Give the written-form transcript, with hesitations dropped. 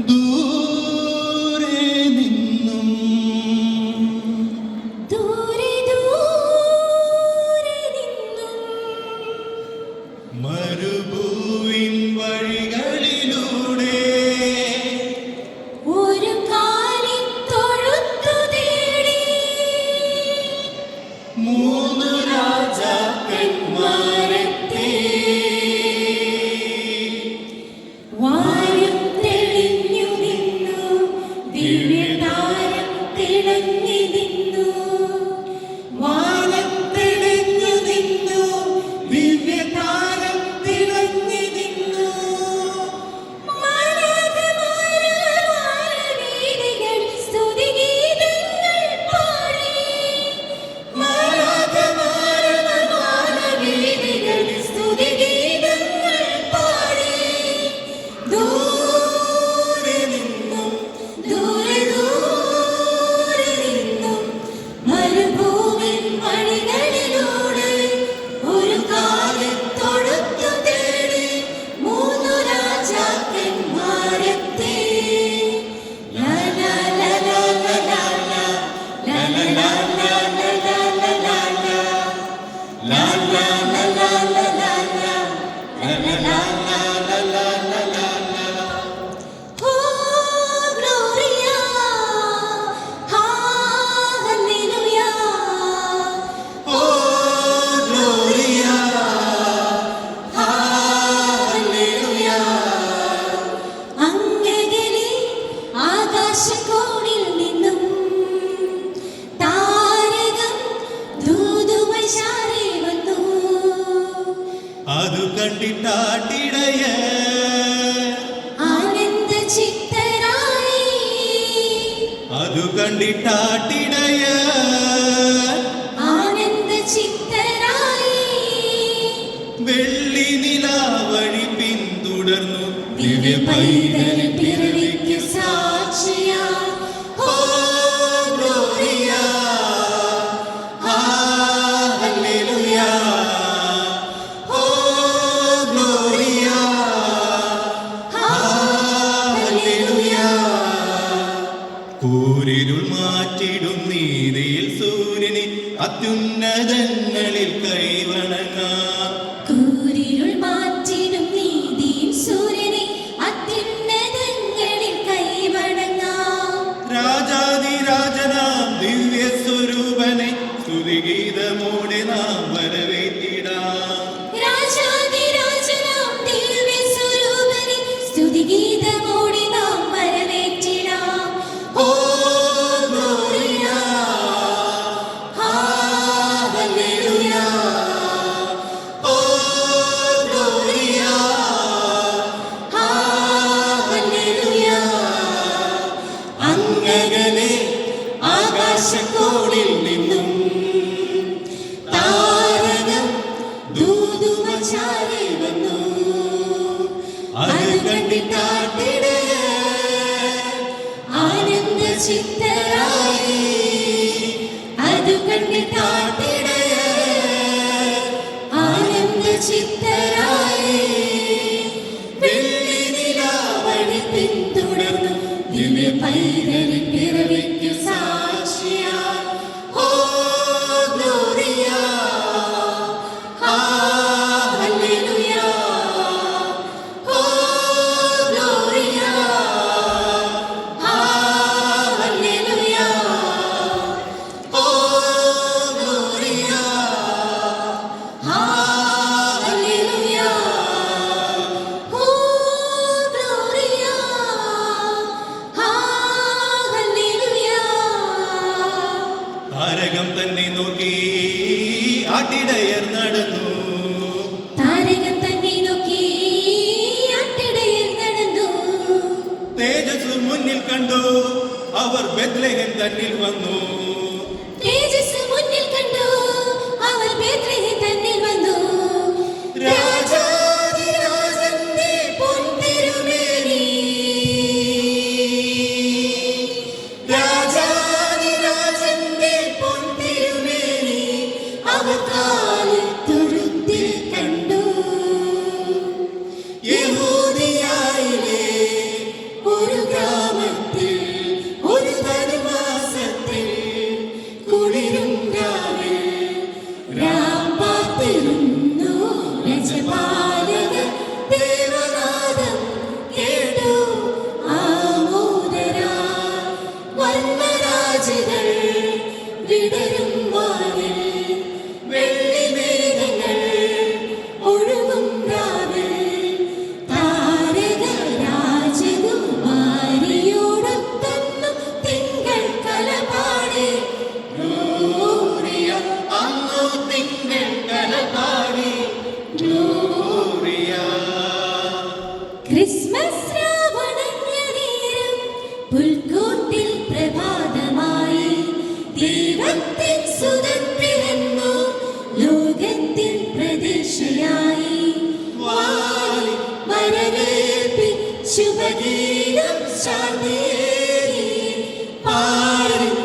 ദൂരെ നിന്നും മരുഭൂവിൻ വഴികളിലൂടെ ഒരു കാലിത്തൊഴുത്തു തേടി മൂന്ന് രാജാക്കന്മാരെത്തി. വാനം തെളിഞ്ഞു നിന്നു, ദിവ്യതാരം തിളങ്ങി നിന്നു. വാനം തെളിഞ്ഞു നിന്നു, ദിവ്യതാരം തിളങ്ങി നിന്നു. മാലാഖമാരുടെ സ്തുതിഗീതങ്ങൾ പാടി. മാലാഖമാരുടെ സ്തുതിഗീതങ്ങൾ പാടി. ദൂരെ നിന്നും മരുഭൂവിൻ വഴികളിലൂടെ ഒരു കാലിത്തൊഴുത്തു തേടി മൂന്നു രാജാക്കന്മാരെത്തി. ലാ ലാ ലാ ലാ ലാ ലാ ലാ ലാ ലാ ലാ ലാ ലാ ലാ ലാ ലാ ലാ ലാ ലാ ലാ. Oh Gloria, Hallelujah. Oh Gloria, Hallelujah. അങ്ങകലെ ആകാശക്കോണിൽ നിന്നും താരകം ദൂതുമായി ചാരി വന്നു. അതു കണ്ടിട്ടാട്ടിടയ ആനന്ദചിത്തരായി. അതു കണ്ടിട്ടാട്ടിടയ ആനന്ദചിത്തരായി. വെള്ളി നിലാവഴി പിന്തുടർന്നു ദിവ്യ പൈതൽ പിറവിക്ക് സാക്ഷിയായി. ഓ ഗ്ലോറിയ, ഹല്ലേലൂയ. ഓ ഗ്ലോറിയ, ഹല്ലേലൂയ. കൂരിരുൾ മാറ്റിടും നീതിയിൽ സൂര്യനെ അത്യുന്നതങ്ങളിൽ കൈവണങ്ങാം. കൂരിരുൾ മാറ്റിടും നീതിയിൽ സൂര്യനെ അത്യുന്നതങ്ങളിൽ കൈവണങ്ങാം. രാജാതിരാജനാം ദിവ്യ സ്വരൂപനെ സ്തുതിഗീതമോടെ നാം വരവേറ്റിടാം. രാജാധിരാജനാം ദിവ്യസ്വരൂപനെ സ്തുതിഗീതമോടെ നാം വരവേറ്റിടാം. ഓ ഗ്ലോറിയ, ഹല്ലേലൂയ. ഓ ഗ്ലോറിയ, ഹല്ലേലൂയ. അങ്ങകലെ ആകാശക്കോണിൽ നിന്നും താരകം ദൂതുമായി ചാരി വന്നു. അത് കണ്ടിട്ടാട്ടിടയ ആനന്ദചിത്തരായി. അത് കണ്ടിട്ടാട്ടിടയ ആനന്ദചിത്തരായി. വെള്ളി നിലാവഴി പിന്തുടർന്നു ദിവ്യ പൈതൽ പിറവിക്ക് സാക്ഷിയായി. ഓ ഗ്ലോറിയ, ഹല്ലേലൂയ. ഓ ഗ്ലോറിയ, ഹല്ലേലൂയ. ഓ ഗ്ലോറിയ, ഹല്ലേലൂയ. ഓ ഗ്ലോറിയ, ഹല്ലേലൂയ. താരകം തന്നെ നോക്കി ആട്ടിടയർ നടന്നു. താരകം തന്നെ നോക്കി ആട്ടിടയർ നടന്നു. തേജസ് മുന്നിൽ കണ്ടു അവർ ബെത്ലഹേം തന്നിൽ വന്നു. തേജസ് മുന്നിൽ കണ്ടു അവർ ബേത്ലഹേം തന്നിൽ വന്നു. രാജാധിരാജന്റെ പൊൻതിരുമേനി. രാജാധിരാജന്റെ പൊൻതിരുമേനി അവർ കാലിത്തൊഴുത്തിൽ കണ്ടു. യഹൂദിയായിലെ ഒരു ശാന്തിയേകി പാരുന്നു